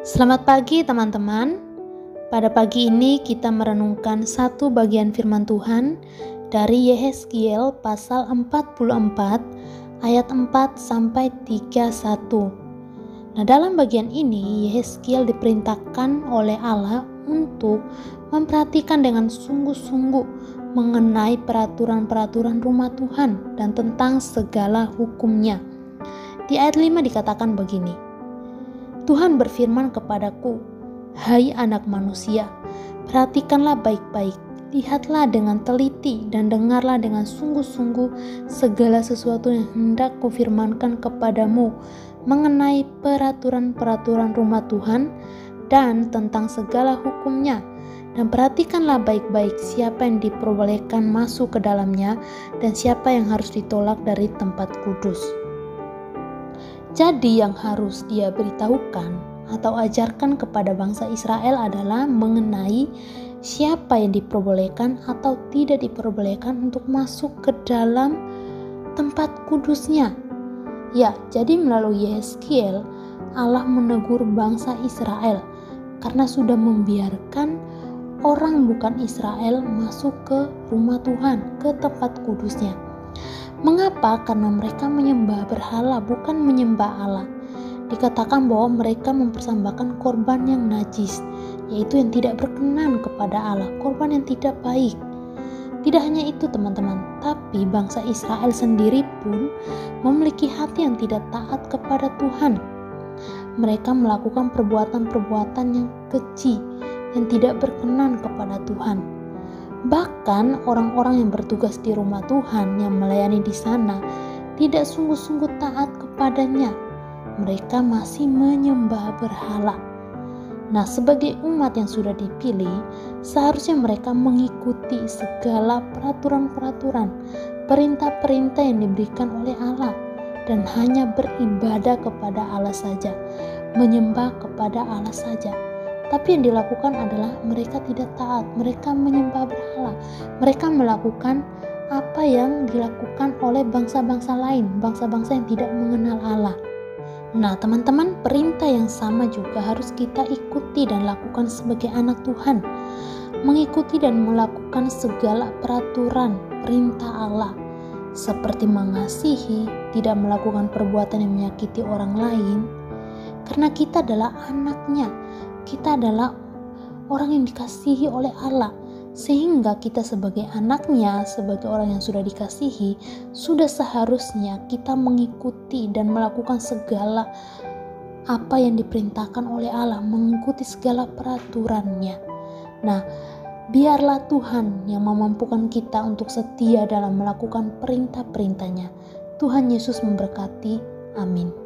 Selamat pagi teman-teman. Pada pagi ini kita merenungkan satu bagian firman Tuhan dari Yehezkiel pasal 44 ayat 4 sampai 31. Nah, dalam bagian ini Yehezkiel diperintahkan oleh Allah untuk memperhatikan dengan sungguh-sungguh mengenai peraturan-peraturan rumah Tuhan dan tentang segala hukumnya. Di ayat 5 dikatakan begini, Tuhan berfirman kepadaku, "Hai anak manusia, perhatikanlah baik-baik, lihatlah dengan teliti dan dengarlah dengan sungguh-sungguh segala sesuatu yang hendak kufirmankan kepadamu mengenai peraturan-peraturan rumah Tuhan dan tentang segala hukumnya. Dan perhatikanlah baik-baik siapa yang diperbolehkan masuk ke dalamnya dan siapa yang harus ditolak dari tempat kudus." Jadi yang harus dia beritahukan atau ajarkan kepada bangsa Israel adalah mengenai siapa yang diperbolehkan atau tidak diperbolehkan untuk masuk ke dalam tempat kudusnya. Ya, jadi melalui Yehezkiel Allah menegur bangsa Israel karena sudah membiarkan orang bukan Israel masuk ke rumah Tuhan, ke tempat kudusnya. Mengapa? Karena mereka menyembah berhala, bukan menyembah Allah. Dikatakan bahwa mereka mempersembahkan korban yang najis, yaitu yang tidak berkenan kepada Allah, korban yang tidak baik. Tidak hanya itu teman-teman, tapi bangsa Israel sendiri pun memiliki hati yang tidak taat kepada Tuhan. Mereka melakukan perbuatan-perbuatan yang keji, yang tidak berkenan kepada Tuhan. Bahkan orang-orang yang bertugas di rumah Tuhan yang melayani di sana tidak sungguh-sungguh taat kepadanya. Mereka masih menyembah berhala. Nah, sebagai umat yang sudah dipilih, seharusnya mereka mengikuti segala peraturan-peraturan, perintah-perintah yang diberikan oleh Allah dan hanya beribadah kepada Allah saja, menyembah kepada Allah saja. Tapi yang dilakukan adalah mereka tidak taat, mereka menyembah berhala, mereka melakukan apa yang dilakukan oleh bangsa-bangsa lain, bangsa-bangsa yang tidak mengenal Allah. Nah teman-teman, perintah yang sama juga harus kita ikuti dan lakukan sebagai anak Tuhan. Mengikuti dan melakukan segala peraturan, perintah Allah, seperti mengasihi, tidak melakukan perbuatan yang menyakiti orang lain, karena kita adalah anaknya. Kita adalah orang yang dikasihi oleh Allah, sehingga kita sebagai anaknya, sebagai orang yang sudah dikasihi, sudah seharusnya kita mengikuti dan melakukan segala apa yang diperintahkan oleh Allah, mengikuti segala peraturannya. Nah, biarlah Tuhan yang memampukan kita untuk setia dalam melakukan perintah-perintahnya. Tuhan Yesus memberkati. Amin.